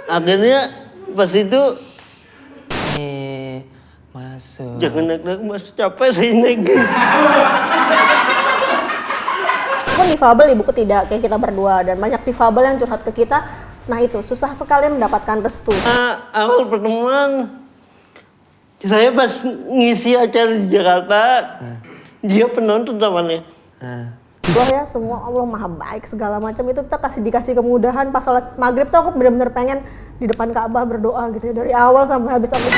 Akhirnya pas itu masuk. jangan naik mas, capek saya naik. Pun difabel ibuku tidak kayak kita berdua, dan banyak difabel yang curhat ke kita. Nah itu susah sekali mendapatkan restu. Awal pertemuan saya pas ngisi acara di Jakarta, dia penonton tamannya. Allah ya, semua Allah maha baik segala macam itu kita dikasih kemudahan. Pas sholat maghrib tuh aku benar-benar pengen di depan Ka'bah berdoa gitu ya, dari awal sampai habis aku.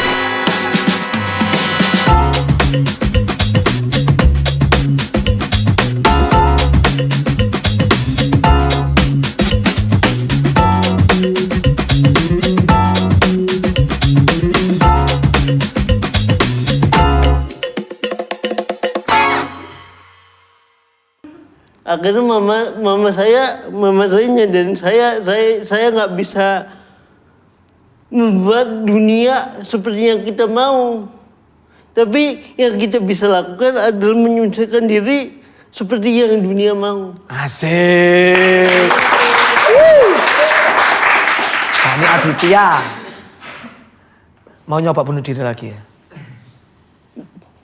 Akhirnya mama saya nyadarin saya nggak bisa membuat dunia seperti yang kita mau. Tapi yang kita bisa lakukan adalah menyelesaikan diri seperti yang dunia mau. Asik. Nah, ini Aditya. Mau nyoba bunuh diri lagi ya?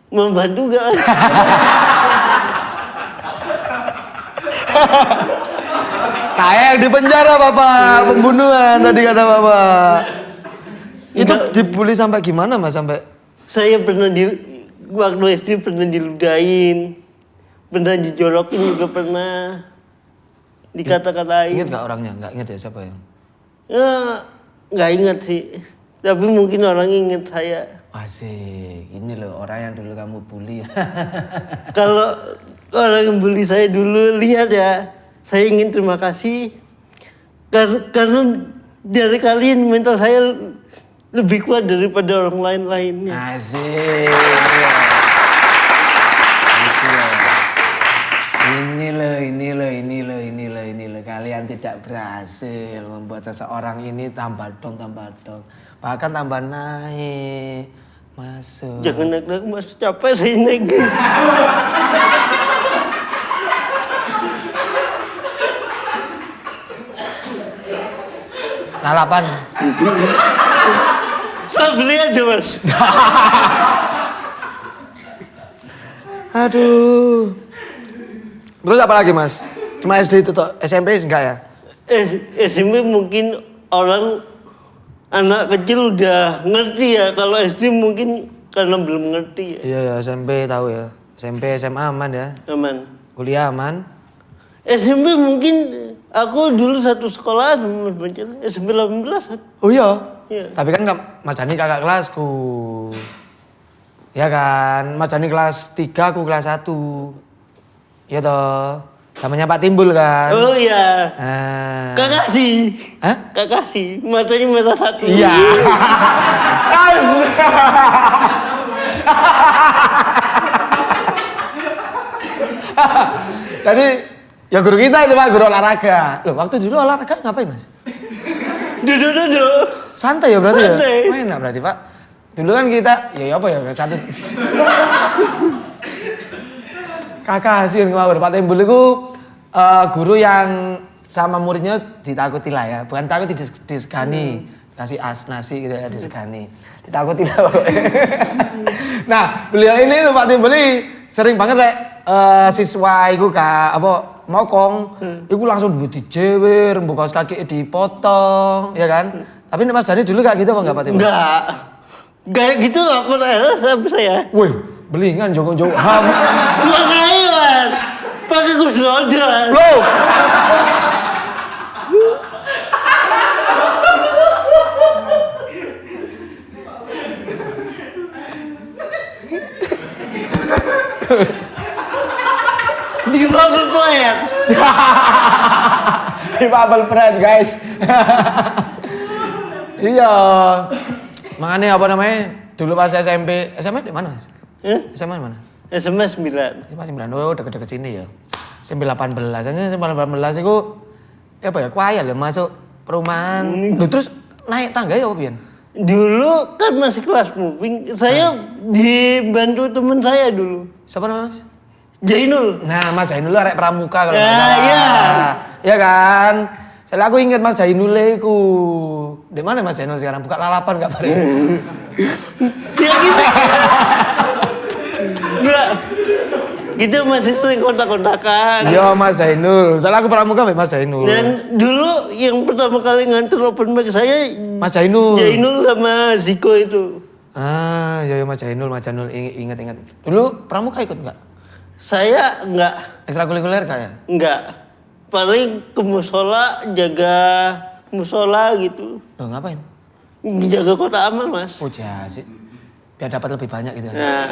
Membantu gak? Saya yang di penjara Bapak, pembunuhan tadi kata Bapak. Itu dibully sampai gimana Mas? Sampai saya pernah waktu SD pernah diludahin, pernah dijorokin juga pernah, dikata-katain. Ingat nggak orangnya? Nggak ingat ya siapa yang? Ya nggak ingat sih, tapi mungkin orang ingat saya. Asik, ini loh orang yang dulu kamu bully. Kalau orang yang bully saya dulu, lihat ya, saya ingin terima kasih karena dari kalian mental saya lebih kuat daripada orang lainnya. Asik. Ini loh. Kalian tidak berhasil membuat seseorang ini tambah dong. Bahkan tambah naik. Masuk. Jangan naik mas, capek saya naik. Lalapan. Saya beli aja mas. Aduh. Terus apa lagi mas? Cuma SD itu toh, SMP enggak ya? SMP mungkin anak kecil udah ngerti ya, kalau SD mungkin karena belum ngerti ya. Iya ya, SMP tahu ya. SMP, SMA aman ya? Aman. Kuliah aman? SMP mungkin aku dulu satu sekolah sama Mas Banjar, SMP 18. Oh iya? Iya. Tapi kan Mas Jani kakak kelasku. Ya kan, Mas Jani kelas 3, aku kelas 1. Iya toh. Namanya Pak Timbul kan? Oh iya. Kakasih. Hah? Kakasih. Matanya merah satu. Iya. Jadi ya guru kita itu Pak, guru olahraga. Loh, waktu dulu olahraga ngapain Mas? Duduk. Santai ya berarti Santai. ya? Main lah berarti Pak. Dulu kan kita, ya apa ya, satu... Kakak hasil ngawur, Pak Timbul itu guru yang sama muridnya ditakuti lah ya. Bukan takut disegani. Kasih nasi gitu ya, disegani. Ditakuti lah. Nah, beliau ini Pak Timbul sering banget siswa itu mokong, itu langsung dijewer, buka kaki dipotong, ya kan? Tapi Mas Jani dulu gak gitu apa enggak Pak Timbul? Enggak. Kayak gitu lapor sama saya. Wih, belingan jongkok ham. Makanya mas, pakai kursi roda. Loh. Di bubble plant. Di bubble plant guys. Iya. Makanya apa namanya? Dulu pas SMP di mana Mas? SMA di mana? SMA 9. SMA 9. Oh, deket-deket sini ya. SMP 18. Hanya SMP 18 itu apa ya? Kuaya loh masuk perumahan. Loh, terus naik tangga ya apa pian? Dulu kan masih kelas moving, saya dibantu teman saya dulu. Siapa namanya Mas? Jainul. Nah, Mas Jainul arek pramuka kalau nggak Ya, salah. iya. Ya kan? Soalnya aku inget Mas Jainul iku. Di mana Mas Zainul sekarang? Buka lalapan nggak Pak? Ya gitu. Enggak. Kita masih sering kontak-kontakan. Iya Mas Zainul. Salah aku pramuka Mas Zainul. Dan dulu yang pertama kali nganter open mic saya Mas Zainul. Zainul sama Ziko itu. Ah, iya Mas Zainul, ingat. Dulu pramuka ikut nggak? Saya enggak. Ekstrakurikuler kayak? Enggak. Paling ke musola, jaga musola gitu. Loh ngapain? Jaga kota amal, Mas. Oh sih. Biar dapat lebih banyak gitu. Nah,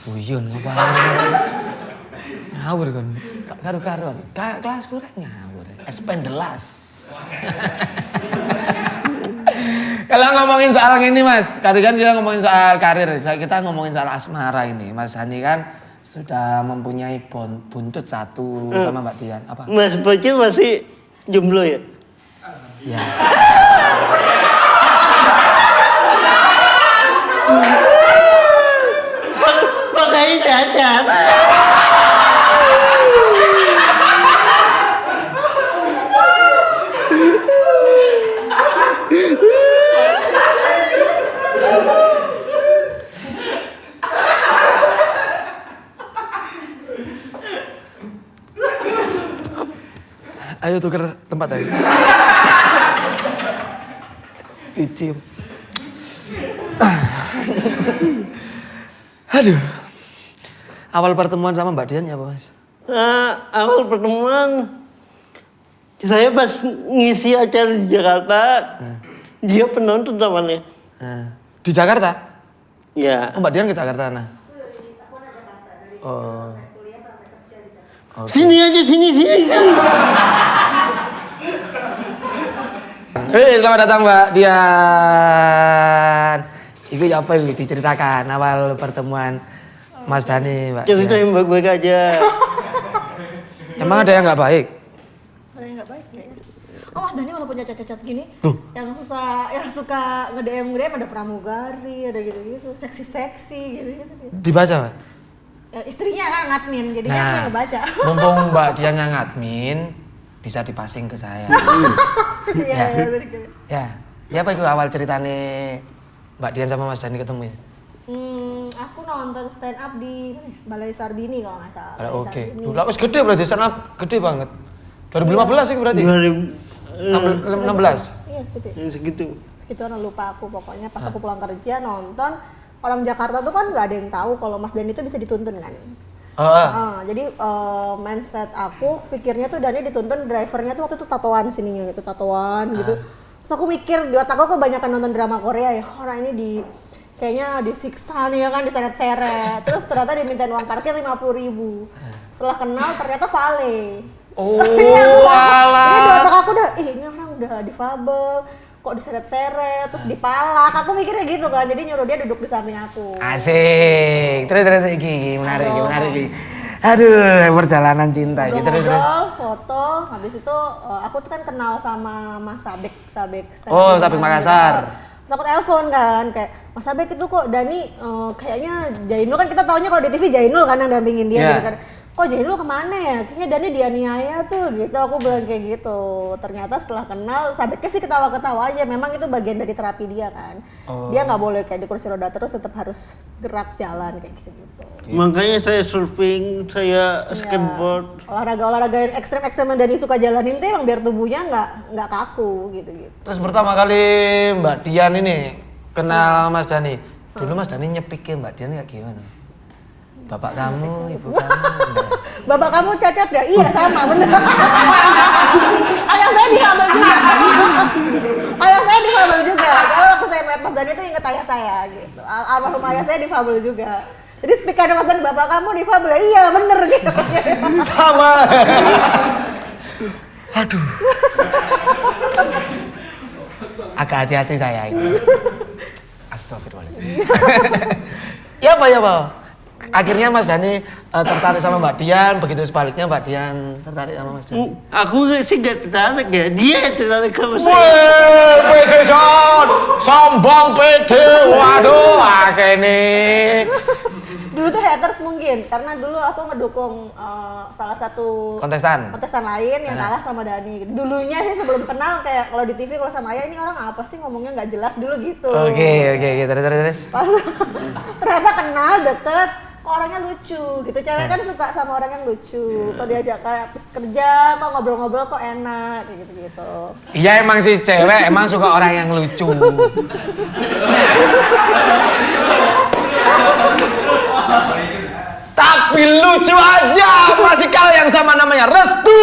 Guyon ngapain? Ngawur kan. Karu-karuan. Kelas kurang ngawur. Espendelas. Kalau ngomongin soal ini Mas, tadi kan kita ngomongin soal karir, kita ngomongin soal asmara ini. Mas Hani kan sudah mempunyai buntut satu sama Mbak Dian. Apa? Mas Bocil masih jomblo ya? Ya. Makanya cacat. Ayo tuker tempat ayo. Dicium. Aduh. Awal pertemuan sama Mbak Dian ya apa Mas? Awal pertemuan saya pas ngisi acara di Jakarta, dia penonton namanya. Di Jakarta? Ya. Oh Mbak Dian ke Jakarta nah. Oh. Okay. Sini aja, sini. Hei, selamat datang Mbak Dian. Itu apa yang diceritakan awal pertemuan Mas Dani, Mbak? Cerita yang baik-baik aja. Emang ada yang nggak baik? Ada yang nggak baik kayaknya. Oh Mas Dani walaupun cacat-cacat gini, yang suka nge-DM ada pramugari, ada gitu-gitu, seksi-seksi gitu-gitu. Dibaca Mbak? Ya, istrinya kan ngadmin, jadinya aku yang ngebaca. Mumpung Mbak Dian yang ngadmin, bisa dipasing ke saya. Iya, Ya apa itu awal ceritanya Mbak Dian sama Mas Dani ketemu ya? Aku nonton stand up di Balai Sarbini kalau nggak salah. Oke. Lah wis gede berarti stand up gede banget. 2015 sih berarti? 16. Iya segitu. Segitu. Sekitaran lupa aku pokoknya pas aku pulang kerja nonton. Orang Jakarta tuh kan nggak ada yang tahu kalau Mas Dani itu bisa dituntun kan. Jadi mindset aku pikirnya tuh Dani dituntun, drivernya tuh waktu itu tatoan sininya gitu, tatoan gitu. Terus aku mikir di otak aku kebanyakan nonton drama Korea ya, orang ini kayaknya disiksa nih ya kan, diseret-seret. Terus ternyata dimintain uang parkir 50.000. Setelah kenal ternyata vale. Oh, alah. Jadi di otak aku udah, ini orang udah difabel. Kok diseret-seret, terus dipalak, aku mikirnya gitu kan, jadi nyuruh dia duduk di samping aku. Asik, terus iki menarik. Aduh, perjalanan cinta gitu terus. Foto, habis itu aku tuh kan kenal sama Mas Sabek Oh, Sabek Makassar. Terus aku telepon kan, kayak Mas Sabek itu kok Dani kayaknya Jainul kan kita taunya kalau di TV Jainul kan yang dampingin dia gitu kan. Kok Jainul kemana ya? Kayaknya Dani dianiaya tuh gitu, aku bilang kayak gitu. Ternyata setelah kenal, Sabeknya sih ketawa-ketawa aja, memang itu bagian dari terapi dia kan. Dia nggak boleh kayak di kursi roda terus, tetap harus gerak jalan kayak gitu-gitu. Makanya saya surfing, saya skateboard. Olahraga yang ekstrem-ekstrem yang Dani suka jalanin tuh emang biar tubuhnya nggak kaku gitu-gitu. Terus pertama kali Mbak Dian ini kenal Mas Dani, dulu Mas Dani nyepikin Mbak Dian kayak gimana? Bapak kamu, ibu kamu. Bapak kamu cacat ya? Iya sama, bener. Ayah saya difabel juga. Kalau waktu saya lihat Mas Dani itu inget ayah saya gitu. Almarhum ayah saya difabel juga. Jadi speak ada Mas Dani, bapak kamu difabel ya? Iya bener gitu. Sama. Aduh. Agak hati-hati saya ini. Astagfirullahaladzim. Ya Pak. Akhirnya Mas Dani tertarik sama Mbak Dian, begitu sebaliknya Mbak Dian tertarik sama Mas Dani. Aku sih gak tertarik ya, dia yang tertarik sama saya. Wih, pede Son, sombong pede, waduh, akhirnya. Dulu tuh haters mungkin, karena dulu aku ngedukung salah satu Kontestan lain yang kalah sama Dani. Dulunya sih sebelum kenal kayak kalau di TV kalau sama Ayah ini orang apa sih ngomongnya nggak jelas dulu gitu. Oke, terus. Pas ternyata kenal deket, kok orangnya lucu gitu. Cewek kan suka sama orang yang lucu. Kalau diajak kayak habis kerja, kok ngobrol-ngobrol kok enak kayak gitu-gitu. Iya emang sih cewek emang suka orang yang lucu. Tapi lucu aja masih kalah yang sama namanya Restu.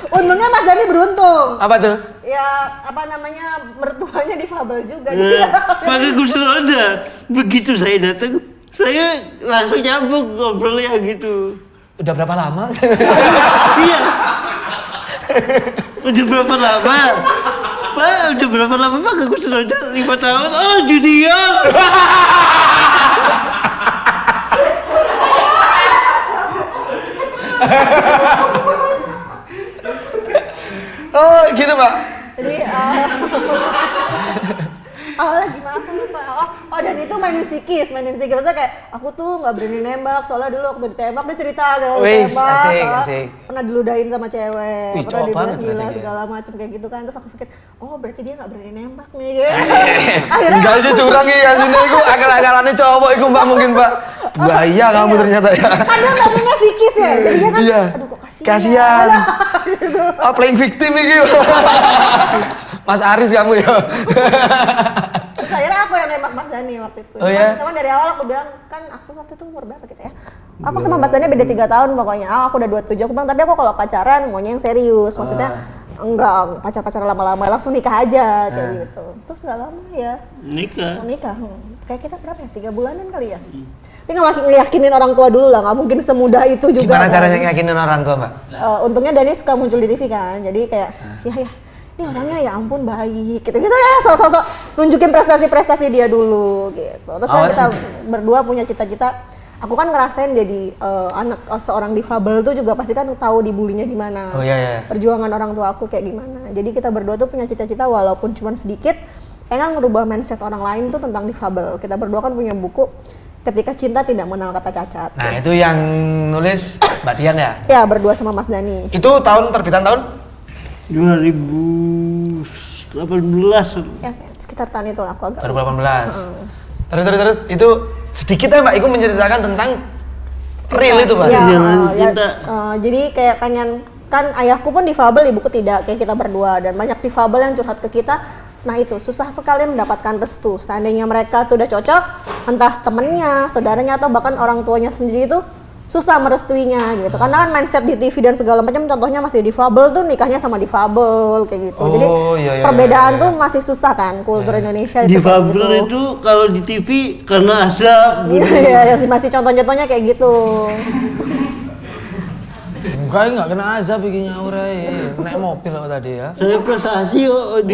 Untungnya Mas Dani beruntung. Apa tuh? Ya apa namanya mertuanya difabel juga. Pakai kursi roda. Begitu saya datang, saya langsung nyambung ngobrolnya gitu. Udah berapa lama? Iya. Udah berapa lama? Pak, udah berapa lama Pak ke kursi roda? 5 tahun. Oh, junior. Oh gitu Mbak. Jadi awalnya gimana aku lupa. Oh dan itu mainin psikis. Maksudnya kayak aku tuh nggak berani nembak soalnya dulu waktu ditembak dia cerita kalau ditembak. Asik. Pernah diludahin sama cewek, Wih, pernah cowok dibilang banget gila berarti segala macam kayak gitu kan. Terus aku pikir, oh berarti dia nggak berani nembak nih. Gitu. Akhirnya Enggak aja curang ya aslinya iku akal-akalannya cowok iku Mbak mungkin Mbak. Buaya kamu ternyata ya. ada momennya psikis ya. Jadinya kan Iya. aduh kok Kasihan. gitu. Oh, playing victim iki. Mas Aris kamu ya. Terus akhirnya aku yang nembak Mas Dani waktu itu. Oh, iya? Cuman dari awal aku bilang, kan aku waktu itu umur berapa gitu ya? Aku sama Mas Dani beda 3 tahun pokoknya. Aku udah 27, aku bilang, tapi aku kalau pacaran maunya yang serius. Maksudnya enggak pacar-pacaran lama-lama, langsung nikah aja kayak gitu. Terus nggak lama ya Nikah. mau nikah. Kayak kita berapa ya? 3 bulanan kali ya? Tapi ngeyakinin orang tua dulu lah, nggak mungkin semudah itu juga. Gimana kan. caranya yakinin orang tua Mbak? Untungnya Dani suka muncul di TV kan, jadi kayak ya ini orangnya ya ampun baik gitu ya sosok nunjukin prestasi dia dulu gitu. Terus kan kita berdua punya cita-cita. Aku kan ngerasain jadi anak seorang difabel tuh juga pasti kan tahu dibulinya gimana. Oh iya. Perjuangan orang tua aku kayak gimana. Jadi kita berdua tuh punya cita-cita walaupun cuma sedikit, pengen ngerubah mindset orang lain tuh tentang difabel. Kita berdua kan punya buku Ketika Cinta Tidak Mengenal Kata Cacat. Nah itu yang nulis Mbak Dian ya? Ya berdua sama Mas Dani. Itu terbitan tahun? 2018. Ya sekitar tahun itu aku agak. 2018. Terus itu sedikit ya Mbak, Iku menceritakan tentang real itu Mbak? Iya, Cinta. Jadi kayak pengen, kan ayahku pun difabel, ibuku tidak, kayak kita berdua. Dan banyak difabel yang curhat ke kita. Nah itu, susah sekali mendapatkan restu. Seandainya mereka tuh udah cocok, entah temennya, saudaranya, atau bahkan orang tuanya sendiri itu susah merestuinya gitu. Karena kan mindset di TV dan segala macam, contohnya masih difabel tuh nikahnya sama difabel kayak gitu. Jadi perbedaan tuh masih susah kan kultur Indonesia itu kayak gitu. Difabel itu kalau di TV karena asap. Iya, masih contoh-contohnya kayak gitu. Enggak kena azab bikinnya aura ya. Naik mobil kok tadi ya. Saya prestasi kok di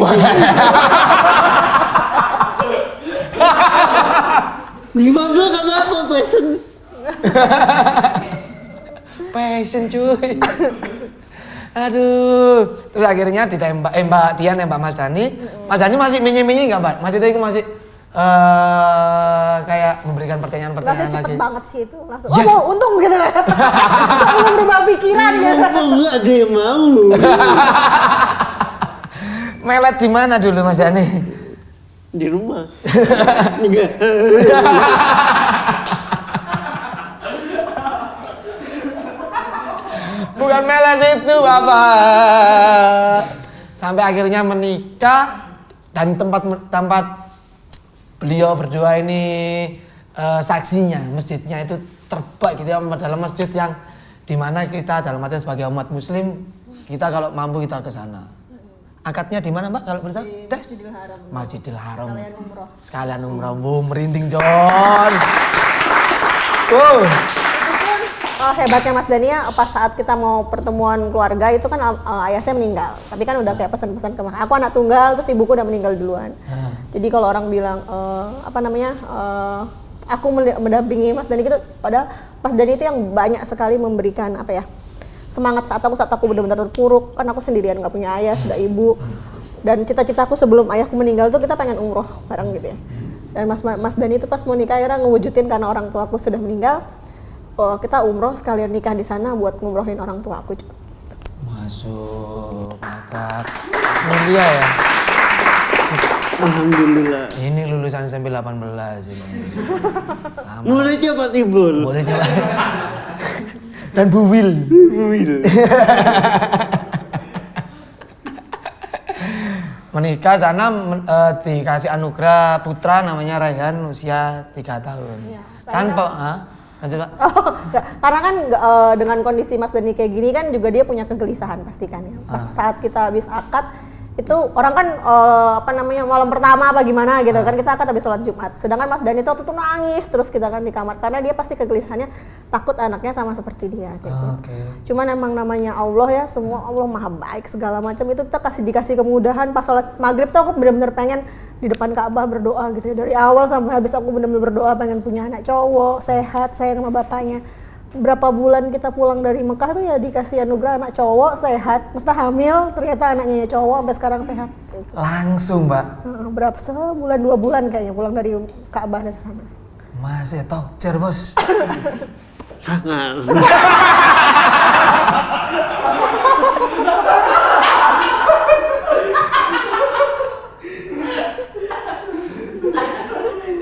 Difabel karena apa? Passion cuy. Aduh. Terus akhirnya ditembak Mbak Dian nembak Mas Dani. Mas Dani masih menye-menye enggak, Mbak? Mas itu masih kayak memberikan pertanyaan-pertanyaan lagi. Cepet banget sih itu langsung. Yes. Oh, untung gitu kan. Belum berubah pikiran gitu. Enggak ada yang mau. Melet di mana dulu Mas Dani? Di rumah. Enggak. Bukan melet itu Bapak. Sampai akhirnya menikah dan tempat beliau berdua ini saksinya, masjidnya itu terbaik gitu ya, dalam masjid yang dimana kita dalam arti sebagai umat muslim, kita kalau mampu kita ke sana. Akadnya di mana Mbak kalau beritahu? Masjidil Haram. Sekalian umroh. Merinding John. Hebatnya Mas Dania, pas saat kita mau pertemuan keluarga itu kan ayah saya meninggal. Tapi kan udah kayak pesan-pesan ke aku anak tunggal, terus ibuku udah meninggal duluan. Jadi kalau orang bilang aku mendampingi Mas Dani gitu, padahal Mas Dani itu yang banyak sekali memberikan semangat saat aku benar-benar terpuruk. Kan aku sendirian, nggak punya ayah, sudah ibu. Dan cita-citaku sebelum ayahku meninggal tuh kita pengen umroh bareng gitu ya. Dan Mas Dani itu pas mau nikah akhirnya ngewujudin karena orang tua aku sudah meninggal. Oh, kita umroh sekalian nikah di sana buat ngumrohin orang tua aku juga. Masuk, mantap. Mulia ya. Alhamdulillah. Ini lulusan SMP 18 ini. Sama. Muridnya Pak Tibul. Muridnya dan Bu Wil. Menikah sana dikasih anugerah putra namanya Raihan usia 3 tahun. Iya, Tanpa, lanjut Pak. Oh, enggak. Karena kan dengan kondisi Mas Dani kayak gini kan juga dia punya kegelisahan pasti kan ya. Pas saat kita habis akad itu orang kan malam pertama apa gimana gitu kan, kita akad habis sholat Jumat. Sedangkan Mas Dani itu waktu itu nangis terus kita kan di kamar karena dia pasti kegelisahannya takut anaknya sama seperti dia gitu. Cuman emang namanya Allah ya, semua Allah maha baik segala macam itu kita dikasih kemudahan. Pas sholat maghrib tuh aku benar-benar pengen di depan Ka'bah berdoa gitu ya. Dari awal sampai habis aku benar-benar berdoa pengen punya anak cowok, sehat, sayang sama bapaknya. Berapa bulan kita pulang dari Mekah tuh ya dikasih anugerah anak cowok sehat, mesti hamil ternyata anaknya ya cowok sampai sekarang sehat. Langsung Mbak. Berapa sebulan 2 bulan kayaknya pulang dari Ka'bah dari sana. Masih tokcer bos. Sangat.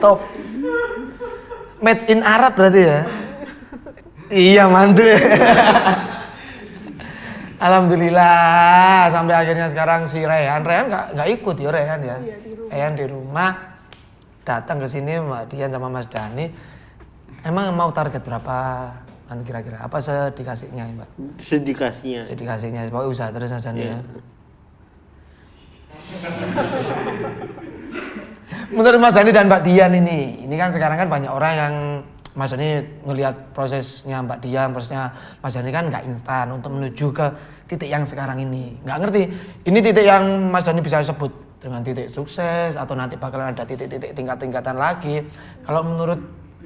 Top. Made in Arab berarti ya? Iya mantu. Alhamdulillah sampai akhirnya sekarang si Raihan nggak ikut ya Raihan ya. Raihan di rumah datang ke sini Mbak Dian sama Mas Dani. Emang mau target berapa? Kira-kira apa sedikasihnya Mbak? Sedikasihnya, pokoknya usaha terus aja nih ya. Menurut Mas Dani dan Mbak Dian ini kan sekarang kan banyak orang yang Mas Dani ngelihat prosesnya Mbak Dian, prosesnya Mas Dani kan nggak instan untuk menuju ke titik yang sekarang ini. Nggak ngerti, ini titik yang Mas Dani bisa sebut dengan titik sukses atau nanti bakalan ada titik-titik tingkat-tingkatan lagi. Kalau menurut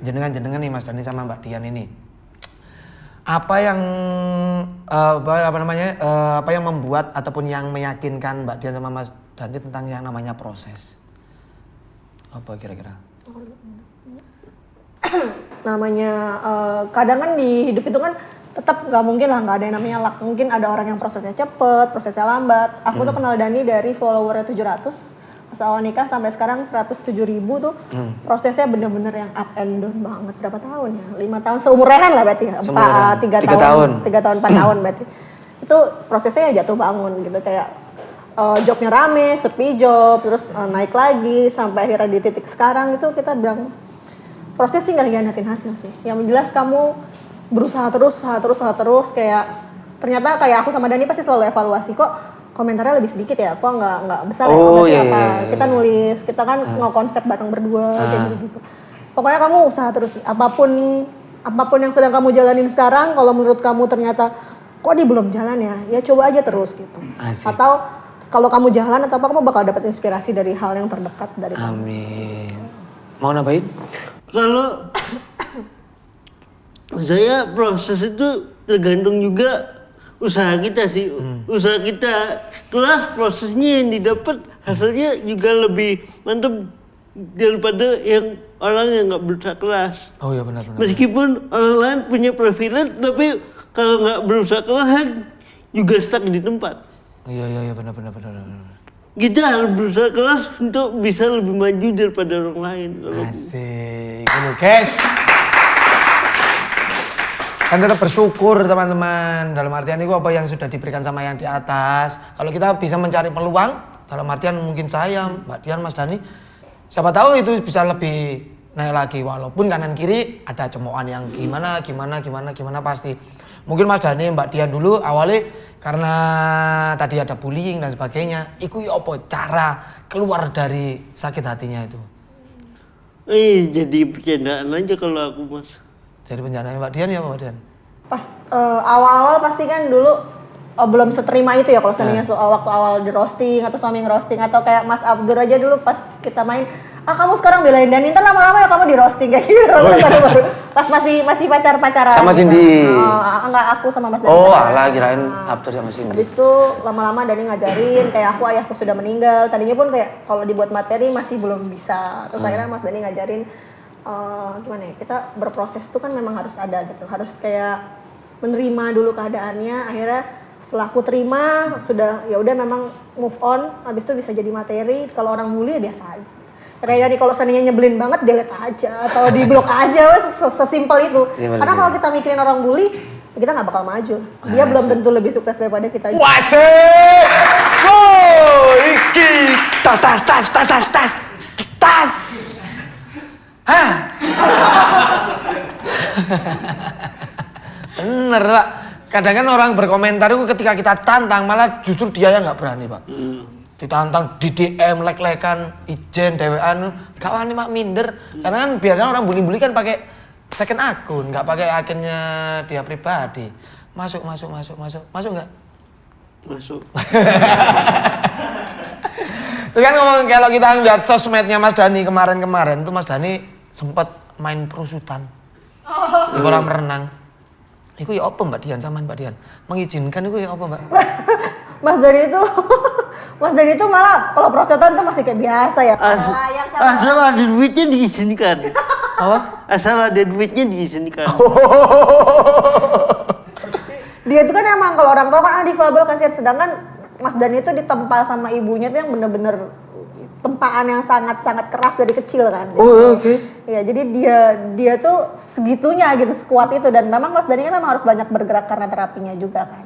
jenengan nih Mas Dani sama Mbak Dian ini, apa yang apa yang membuat ataupun yang meyakinkan Mbak Dian sama Mas Dani tentang yang namanya proses? Apa kira-kira? Namanya kadang kan di hidup itu kan tetap nggak mungkin lah nggak ada yang namanya luck. Mungkin ada orang yang prosesnya cepet, prosesnya lambat. Aku tuh kenal Dani dari followernya 700 pas awal nikah sampai sekarang 107.000 tuh prosesnya bener-bener yang up and down banget. Berapa tahun ya? 5 tahun seumur Rehan lah berarti ya? 3 tahun 4 tahun berarti. Itu prosesnya ya jatuh bangun gitu kayak jobnya rame, sepi job, terus naik lagi sampai akhirnya di titik sekarang itu kita bilang proses sih nggak hianatin hasil sih. Yang jelas kamu berusaha terus kayak ternyata kayak aku sama Dani pasti selalu evaluasi kok komentarnya lebih sedikit ya, kok nggak besar ya komentarnya apa. Kita nulis, kita kan nge-konsep bareng berdua kayak gitu. Pokoknya kamu usaha terus apapun yang sedang kamu jalanin sekarang, kalau menurut kamu ternyata kok dia belum jalan ya coba aja terus gitu. Asik. Atau kalau kamu jalan atau apa kamu bakal dapat inspirasi dari hal yang terdekat dari kamu. Amin. Mau nambahin? Kalau saya proses itu tergantung juga usaha kita sih. Usaha kita kelas prosesnya yang didapat hasilnya juga lebih mantap daripada yang orang yang nggak berusaha keras. Oh iya benar. Meskipun orang lain punya privilege, tapi kalau nggak berusaha keras juga stuck di tempat. Iya benar. Kita harus berusaha keras untuk bisa lebih maju daripada orang lain. Asik, ini guys. Kan tetap bersyukur teman-teman. Dalam artian itu apa yang sudah diberikan sama yang di atas. Kalau kita bisa mencari peluang, dalam artian mungkin saya, Mbak Dian, Mas Dani, siapa tahu itu bisa lebih naik lagi. Walaupun kanan kiri ada cemoohan yang gimana pasti. Mungkin Mas Dani, Mbak Dian dulu awalnya karena tadi ada bullying dan sebagainya. Iku ya apa cara keluar dari sakit hatinya itu? Jadi bercandaan aja kalau aku mas. Jadi penjanaannya Mbak Dian ya Mbak Dian? Pas awal-awal pasti kan dulu belum seterima itu ya kalau seandainya waktu awal di roasting atau suami ngerosting atau kayak Mas Abdur aja dulu pas kita main kamu sekarang belain Dani, ntar lama-lama ya kamu di roasting kayak gitu. Pas masih pacaran. Sama Cindy. Enggak, aku sama Mas Dani. Oh, alah kirain Abdur sama Cindy. Habis itu lama-lama Dani ngajarin, kayak ayahku sudah meninggal. Tadinya pun kayak kalau dibuat materi masih belum bisa. Terus akhirnya Mas Dani ngajarin gimana ya, kita berproses tuh kan memang harus ada gitu. Harus kayak menerima dulu keadaannya. Akhirnya setelah aku terima, sudah ya udah memang move on. Habis itu bisa jadi materi. Kalau orang bully ya biasa aja. Kayak Dani kalau seandainya nyebelin banget, delete aja atau di blok aja, sesimpel itu. Karena kalau kita mikirin orang bully, kita nggak bakal maju. Dia belum tentu lebih sukses daripada kita. Wasik! Oh, iki tas. Hah? Bener, Pak. Kadang kan orang berkomentar itu ketika kita tantang malah justru dia yang nggak berani, Pak. Ditantang di DM like-lekan ijen dewean gak wani mak minder karena kan biasanya orang bully-bully kan pakai second akun nggak pakai akunnya dia pribadi. Masuk nggak? Masuk. Itu kan ngomong kalau kita ngeliat sosmednya Mas Dani kemarin tuh Mas Dani sempat main perusutan di kolam renang. Iku ya apa Mbak Dian sama Mbak Dian mengizinkan itu ya apa Mbak? Mas Dani itu malah kalau prosetan tuh masih kayak biasa ya. Asal ada duitnya diizinkan. Asal ada duitnya diizinkan. Dia itu kan emang kalau orang tua kan difabel kasihan, sedangkan Mas Dani itu ditempa sama ibunya tuh yang bener-bener tempaan yang sangat-sangat keras dari kecil kan. Oh oke. Ya jadi dia tuh segitunya gitu, sekuat itu, dan memang Mas Dani kan memang harus banyak bergerak karena terapinya juga kan.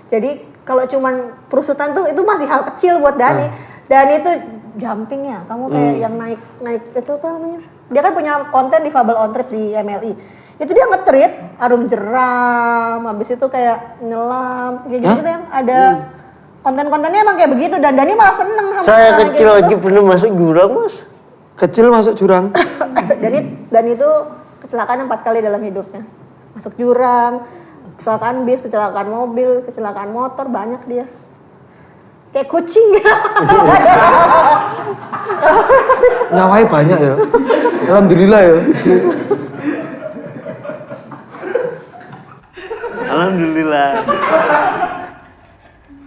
Jadi kalau cuman perusutan tuh itu masih hal kecil buat Dani. Dani itu jumping ya, kamu kayak yang naik itu apa namanya? Dia kan punya konten di Fable on Trip di MLI. Itu dia nge-trip arum jeram, habis itu kayak nyelam, kayak gitu yang ada konten-kontennya emang kayak begitu, dan Dani malah seneng sama Saya kayak kecil gitu. lagi pernah masuk jurang, Mas. Kecil masuk jurang. Dan itu kecelakaan 4 kali dalam hidupnya. Masuk jurang, kecelakaan bis, kecelakaan mobil, kecelakaan motor, banyak dia. Kayak kucing. Nyawai banyak ya. Alhamdulillah ya. Alhamdulillah.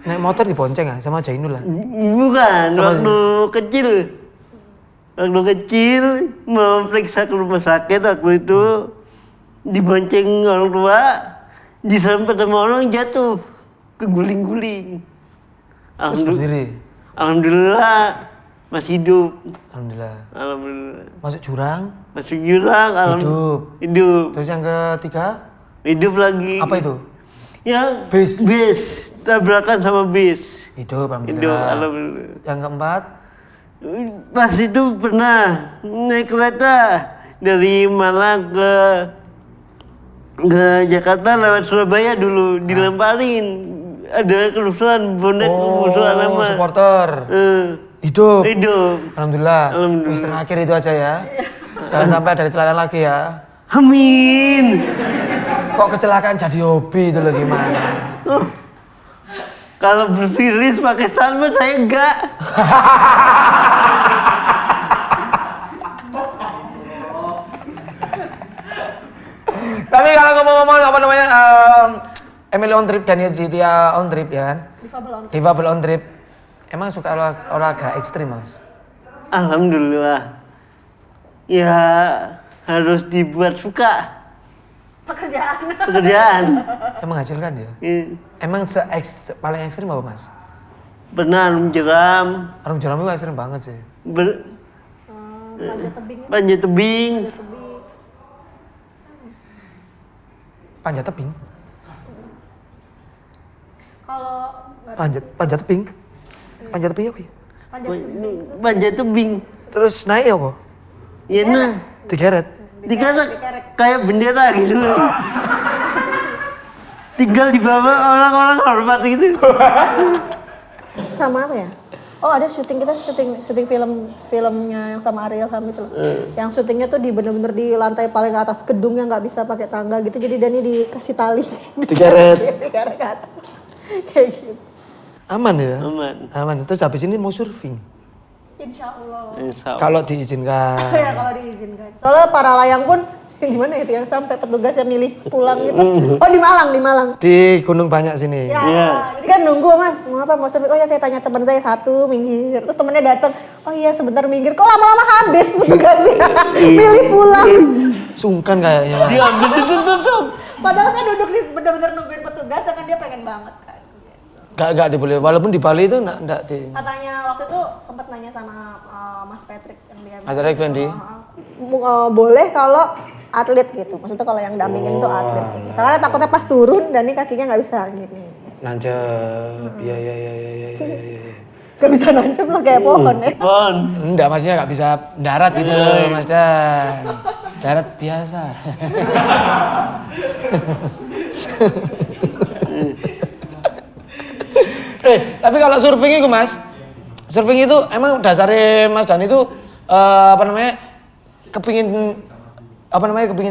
Naik motor dibonceng ya sama Jainul lah. Bukan, waktu kecil mau periksa ke rumah sakit, waktu itu dibonceng orang tua, disamper sama orang jatuh, keguling-guling. Terus berdiri. Alhamdulillah masih hidup. Alhamdulillah. Masuk jurang. Hidup. Terus yang ketiga? Hidup lagi. Apa itu? Yang Bis. Tabrakan sama bis. Hidup, alhamdulillah. Alhamdulillah. Yang keempat? Pas itu pernah naik kereta dari Malang ke Jakarta lewat Surabaya dulu, dilemparin. Ada kerusuhan bonek, kerusuhan nama. Supporter. Hidup. Alhamdulillah. Wis terakhir itu aja ya. Jangan sampai ada kecelakaan lagi ya. Amin. Kok kecelakaan jadi hobi itu loh gimana? Kalau berfilis pakai stuntman saya enggak. Tapi kalau ngomong-ngomong apa namanya Emily on trip dan Ditya on trip ya kan? Difabel on trip. Emang suka olahraga ekstrim Mas? Alhamdulillah. Ya harus dibuat suka. Pekerjaan. Emang menghasilkan ya? Emang paling ekstrim apa Mas? Pernah arum jeram. Arum jeram itu ekstrim banget sih. Panjat tebing. Panjat tebing? Kalau Panjat tebing? Panjat tebing apa ya? Panjat tebing. Terus naik apa? Ya nah. Digeret? Digeret kayak bendera gitu. Tinggal di bawah orang-orang hormat gitu. sama apa ya? Oh ada syuting filmnya yang sama Ariel Hamid loh. Yang syutingnya tuh bener-bener di lantai paling atas gedung yang nggak bisa pakai tangga gitu. Jadi Dani dikasih tali. Digeret. Digeret ke atas. Kayak gitu. Aman ya? Aman. Terus habis ini mau surfing? Insya Allah. Kalau diizinkan. Ya kalau diizinkan. Soalnya para layang pun Di mana itu yang sampai petugasnya milih pulang gitu? Oh di Malang, di Malang. Di Gunung Banyak sini. Ya, Iya. jadi kan nunggu Mas, mau apa? Mau surfing? Oh ya saya tanya teman saya satu minggir. Terus temennya datang, oh iya sebentar minggir. Kok lama-lama habis petugasnya? Milih pulang. Sungkan kayaknya Mas. Dia ambil itu tetap. Padahal saya duduk di bener-bener nungguin petugas, kan dia pengen banget kan. Gak diboleh. Walaupun di Bali itu enggak di. Katanya waktu itu sempat nanya sama Mas Patrick yang dia. Mas Patrick Fendi. Boleh kalau atlet gitu. Maksudnya kalau yang dampingin tuh atlet. Gitu. Karena takutnya pas turun dan ini kakinya nggak bisa gini. Nancep. Iya. Gak bisa nancep lah kayak pohon ya. Pon. Enggak, maksudnya nggak bisa darat gitu loh, Mas Dan. Darat biasa. Tapi kalau surfing itu Mas, surfing itu emang dasarnya Mas Dan itu kepingin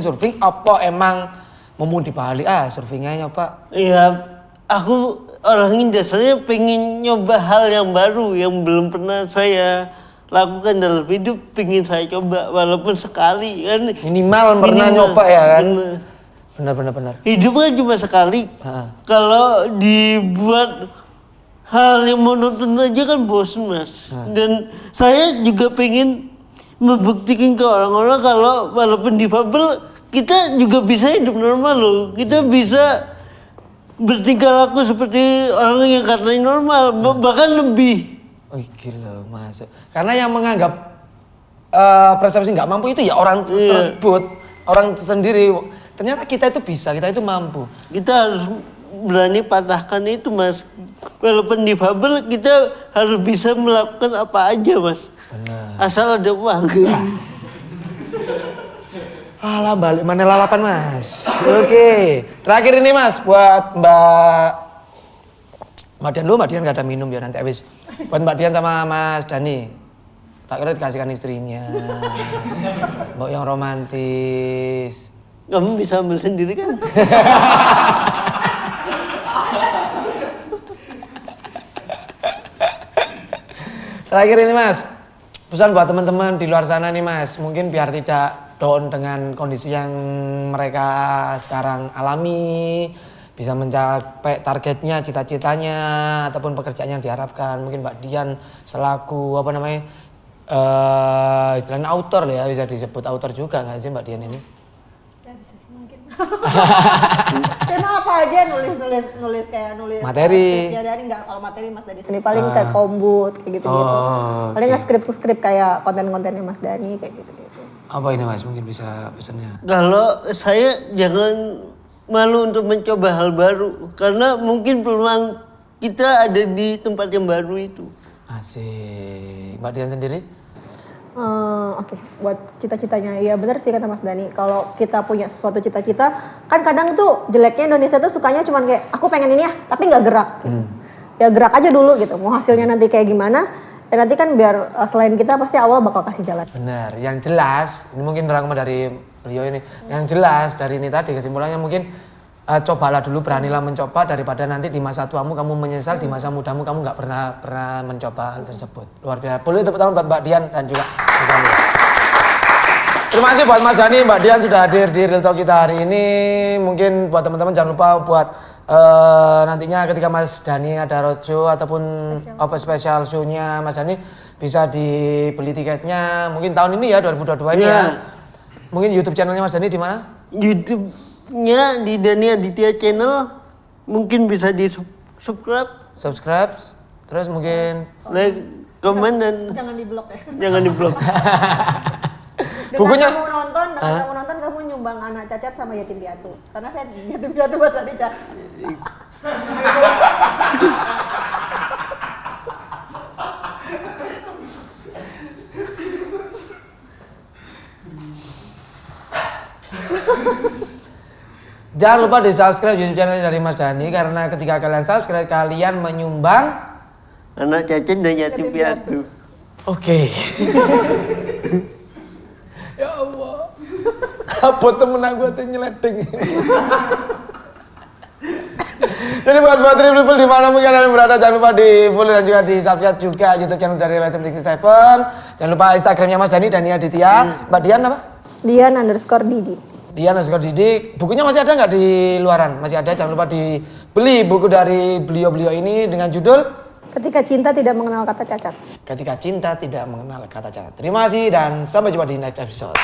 surfing apa emang mumpung di Bali surfingnya nyoba? Iya, aku orangnya dasarnya pengen nyoba hal yang baru yang belum pernah saya lakukan dalam hidup, pengen saya coba walaupun sekali kan. Minimal pernah nyoba ya kan? Benar. Hidup kan cuma sekali. Kalau dibuat hal yang monoton aja kan bosan Mas. Dan saya juga pengen membuktikan ke orang-orang kalau walaupun difabel kita juga bisa hidup normal loh. Kita bisa bertingkah laku seperti orang yang katanya normal, bahkan lebih. Oh gila masuk. Karena yang menganggap persepsi nggak mampu itu ya orang tersebut, orang sendiri. Ternyata kita itu bisa, kita itu mampu. Kita harus berani patahkan itu Mas. Walaupun difabel kita harus bisa melakukan apa aja Mas. Benar. Asal ada uang. Alah balik mana lalapan Mas. Oke. Terakhir ini Mas buat Mbak Dian lu, Mbak Dian gak ada minum ya nanti habis. Buat Mbak Dian sama Mas Dani. Tak kira dikasihkan istrinya. Mbak yang romantis. Kamu bisa ambil sendiri kan? Terakhir ini Mas, pesan buat teman-teman di luar sana nih Mas, mungkin biar tidak down dengan kondisi yang mereka sekarang alami, bisa mencapai targetnya, cita-citanya, ataupun pekerjaan yang diharapkan. Mungkin Mbak Dian selaku istilahnya autor ya, bisa disebut autor juga nggak sih Mbak Dian ini? Ya bisa sih mungkin. Tema apa aja nulis kayak nulis materi. Ya dari enggak kalau materi Mas Dani sendiri paling kayak kombut kayak gitu-gitu. Paling nggak skrip kayak konten-kontennya Mas Dani kayak gitu-gitu. Apa ini Mas mungkin bisa pesannya? Kalau saya jangan malu untuk mencoba hal baru karena mungkin peluang kita ada di tempat yang baru itu. Asik. Mbak Dian sendiri? Oke, buat cita-citanya ya benar sih kata Mas Dani. Kalau kita punya sesuatu cita-cita, kan kadang tuh jeleknya Indonesia tuh sukanya cuman kayak aku pengen ini ya, tapi nggak gerak. Gitu. Ya gerak aja dulu gitu. Mau hasilnya nanti kayak gimana? Ya nanti kan biar selain kita pasti Allah bakal kasih jalan. Benar. Yang jelas, ini mungkin rangkuman dari beliau ini. Yang jelas dari ini tadi kesimpulannya mungkin cobalah dulu, beranilah mencoba daripada nanti di masa tuamu kamu menyesal, di masa mudamu kamu nggak pernah mencoba hal tersebut. Luar biasa. Boleh tepuk tangan buat Mbak Dian dan juga Mas Dani. Terima kasih buat Mas Dani, Mbak Dian sudah hadir di Real Talk kita hari ini. Mungkin buat teman-teman jangan lupa buat nantinya ketika Mas Dani ada roadshow ataupun special show-nya Mas Dani bisa dibeli tiketnya. Mungkin tahun ini ya 2022 ini ya. Mungkin YouTube channelnya Mas Dani di mana? YouTube-nya di Dani Aditya Channel, mungkin bisa di subscribe, terus mungkin like, komen dan Jangan diblok ya. jangan di-blok. Bukunya Dengan kamu nonton kamu nyumbang anak cacat sama yatim piatu. Karena saya yatim piatu Mas Dani cacat. jangan lupa di subscribe YouTube channel dari Mas Dani karena ketika kalian subscribe kalian menyumbang Anak cacat dan yatim piatu. Oke. Ya Allah. Apa temen aku tuh nyeleding. Jadi buat people di mana mungkin kalian berada, jangan lupa di follow dan juga di subscribe juga YouTube channel dari Lightroom 67. Jangan lupa Instagramnya Mas Dani, Dani Aditya. Mbak Dian apa? Dian_Didi. Dian underscore Didik. Bukunya masih ada nggak di luaran? Masih ada, jangan lupa dibeli buku dari beliau-beliau ini dengan judul Ketika Cinta Tidak Mengenal Kata Cacat. Ketika Cinta Tidak Mengenal Kata Cacat. Terima kasih dan sampai jumpa di next episode.